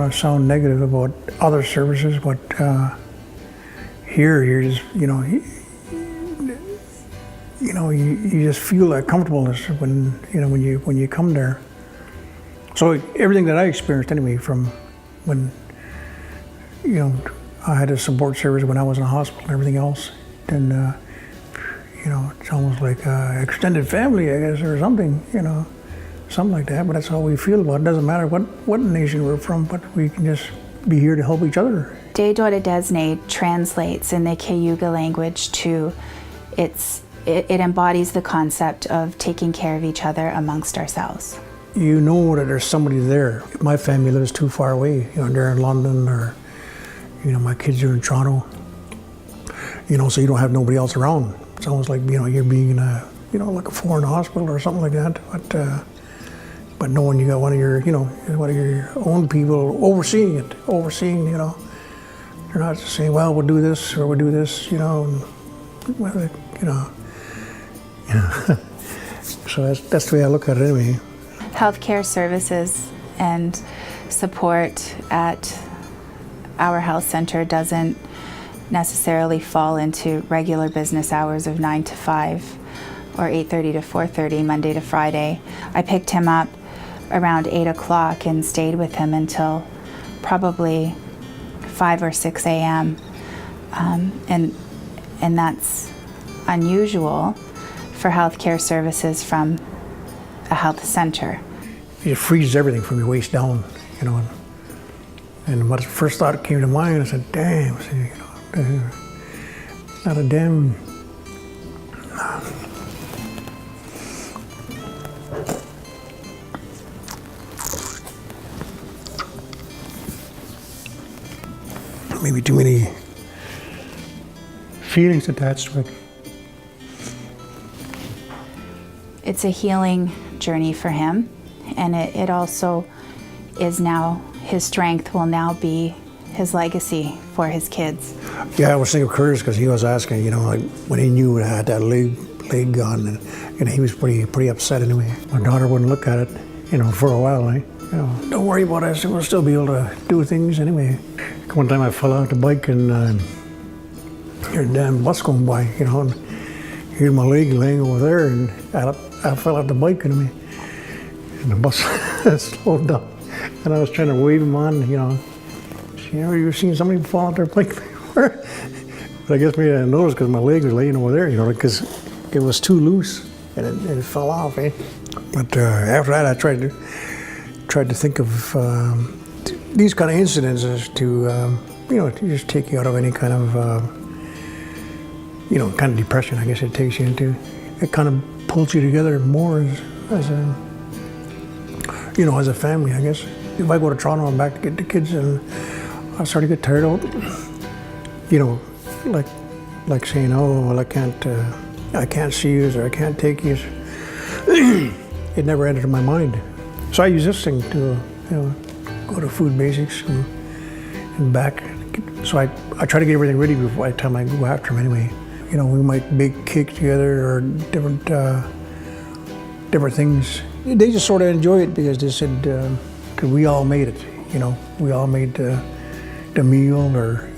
want to sound negative about other services, but here you're just, you just feel that comfortableness when you come there. So everything that I experienced anyway, from when I had a support service when I was in the hospital and everything else, then it's almost like extended family, I guess, or something, something like that. But that's how we feel about it. It doesn't matter what nation we're from, but we can just be here to help each other. Day'dora Desne translates in the Cayuga language to it embodies the concept of taking care of each other amongst ourselves. You know that there's somebody there. My family lives too far away. They're in London, or my kids are in Toronto. So you don't have nobody else around. It's almost like you're being in a like a foreign hospital or something like that. But knowing you got one of your own people overseeing it. They're not just saying, well, we'll do this or we'll do this, So that's the way I look at it anyway. Healthcare services and support at our health center doesn't necessarily fall into regular business hours of 9 to 5 or 8:30 to 4:30, Monday to Friday. I picked him up around 8 o'clock and stayed with him until probably 5 or 6 a.m. And that's unusual for healthcare services from a health center. It freezes everything from your waist down, And what first thought came to mind, I said, damn, not a damn. Maybe too many feelings attached to it. It's a healing journey for him, and it also is now, his strength will now be his legacy for his kids. Yeah, I was thinking of Curtis because he was asking, like when he knew I had that leg gone, and he was pretty upset anyway. My daughter wouldn't look at it, for a while. Don't worry about it. We'll still be able to do things anyway. One time I fell out the bike and heard a damn bus going by, and here's my leg laying over there, and I fell out the bike and the bus slowed down, and I was trying to wave him on, you've seen somebody fall out their bike before? But I guess maybe I didn't notice because my leg was laying over there, because it was too loose and it fell off, eh? But after that, I tried to think of these kind of incidents as to to just take you out of any kind of kind of depression, I guess it takes you into. It kind of pulls you together more as a family, I guess. If I go to Toronto and back to get the kids and I start to get tired out, like saying, oh, well, I can't see you, or I can't take you. It never entered my mind. So I use this thing to, go to Food Basics and back. So I try to get everything ready before the time I go after them anyway. We might bake cake together or different things. They just sort of enjoy it because they said, because we all made it, we all made the meal, or,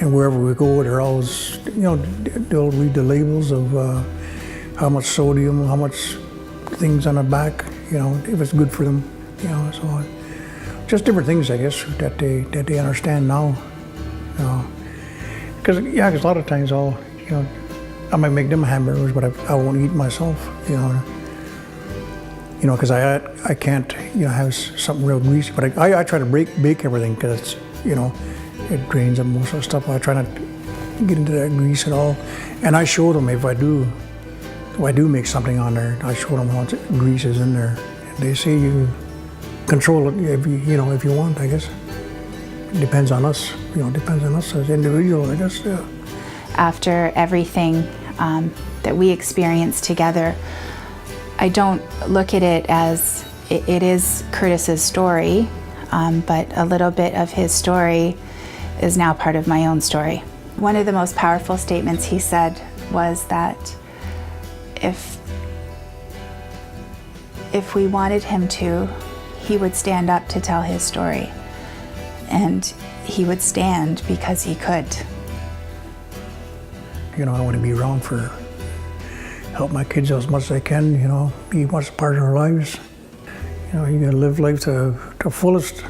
and wherever we go, they're always, they'll read the labels of how much sodium, how much things on the back, if it's good for them, so just different things, I guess, that they understand now, because a lot of times I might make them hamburgers, but I won't eat myself, because I can't, have something real greasy, but I try to bake everything because it drains up most of the stuff. I try not to get into that grease at all, and I show them if I do make something on there, I show them how much grease is in there. They say you control it if you want, I guess. It depends on us, depends on us as individuals, I guess. Yeah. After everything that we experienced together, I don't look at it as it is Curtis's story, but a little bit of his story is now part of my own story. One of the most powerful statements he said was that if we wanted him to, he would stand up to tell his story. and he would stand because he could. You know, I want to be around for, help my kids as much as I can, you know, be much a part of their lives. You know, you gotta live life to fullest.